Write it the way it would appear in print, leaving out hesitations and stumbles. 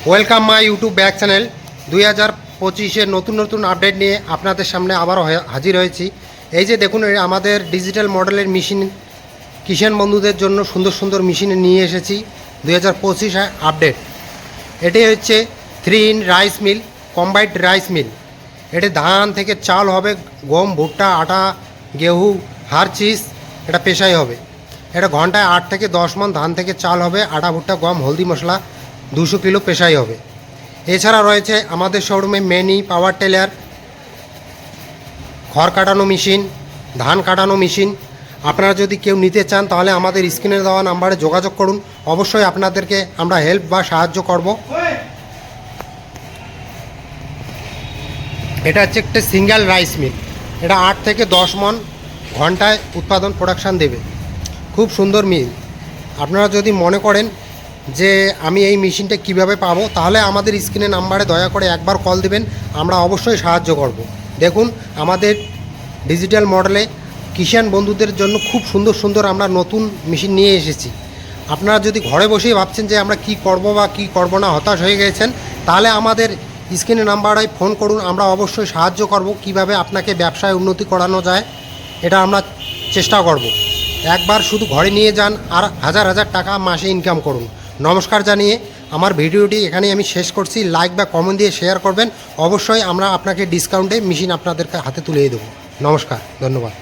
Welcome my YouTube back channel. 2025-এর নতুন update নিয়ে আপনাদের সামনে আবারও হাজির হয়েছি। এই যে দেখুন, আমাদের ডিজিটাল মডেলের মেশিন কিষাণ বন্ধুদের জন্য সুন্দর মেশিন নিয়ে এসেছি। 2025 আপডেট। এটি হচ্ছে 3 in rice mill, combined rice mill. এটি ধান থেকে চাল হবে, গম, ভুট্টা, আটা, গেহু, হার চিজ, এটা পেশাই হবে। এটা ঘন্টায় 8 থেকে 10 মণ ধান থেকে চাল হবে, আটা, ভুট্টা, গম, হলদি, মশলা 200 কিলো পেশাই হবে। এছাড়া রয়েছে আমাদের শোরুমে মিনি পাওয়ার টেলার, খড় কাটানো মেশিন, ধান কাটানো মেশিন। আপনারা যদি কেউ নিতে চান তাহলে আমাদের স্ক্রিনে দেওয়া নাম্বারে যোগাযোগ করুন। অবশ্যই আপনাদেরকে আমরা হেল্প বা সাহায্য করব। এটা হচ্ছে একটা সিঙ্গেল রাইস মিল। এটা 8 থেকে 10 মণ ঘন্টায় উৎপাদন প্রোডাকশান দেবে। খুব সুন্দর মিল। আপনারা যদি মনে করেন যে আমি এই মেশিনটা কিভাবে পাবো, তাহলে আমাদের স্ক্রিনে নাম্বারে দয়া করে একবার কল দিবেন, আমরা অবশ্যই সাহায্য করব। দেখুন, আমাদের ডিজিটাল মডেলে কিষাণ বন্ধুদের জন্য খুব সুন্দর আমরা নতুন মেশিন নিয়ে এসেছি। আপনারা যদি ঘরে বসেই ভাবছেন যে আমরা কি করব বা কি করব না, হতাশ হয়ে গেছেন, তাহলে আমাদের স্ক্রিনে নাম্বারে ফোন করুন। আমরা অবশ্যই সাহায্য করব কিভাবে আপনাকে ব্যবসায় উন্নতি করানো যায়, এটা আমরা চেষ্টা করব। একবার শুধু ঘরে নিয়ে যান আর হাজার টাকা মাসে ইনকাম করুন। নমস্কার জানিয়ে আমার ভিডিওটি এখানেই আমি শেষ করছি। লাইক বা কমেন্ট দিয়ে শেয়ার করবেন। অবশ্যই আমরা আপনাকে ডিসকাউন্টে মেশিন আপনাদের হাতে তুলে দেবো। নমস্কার, ধন্যবাদ।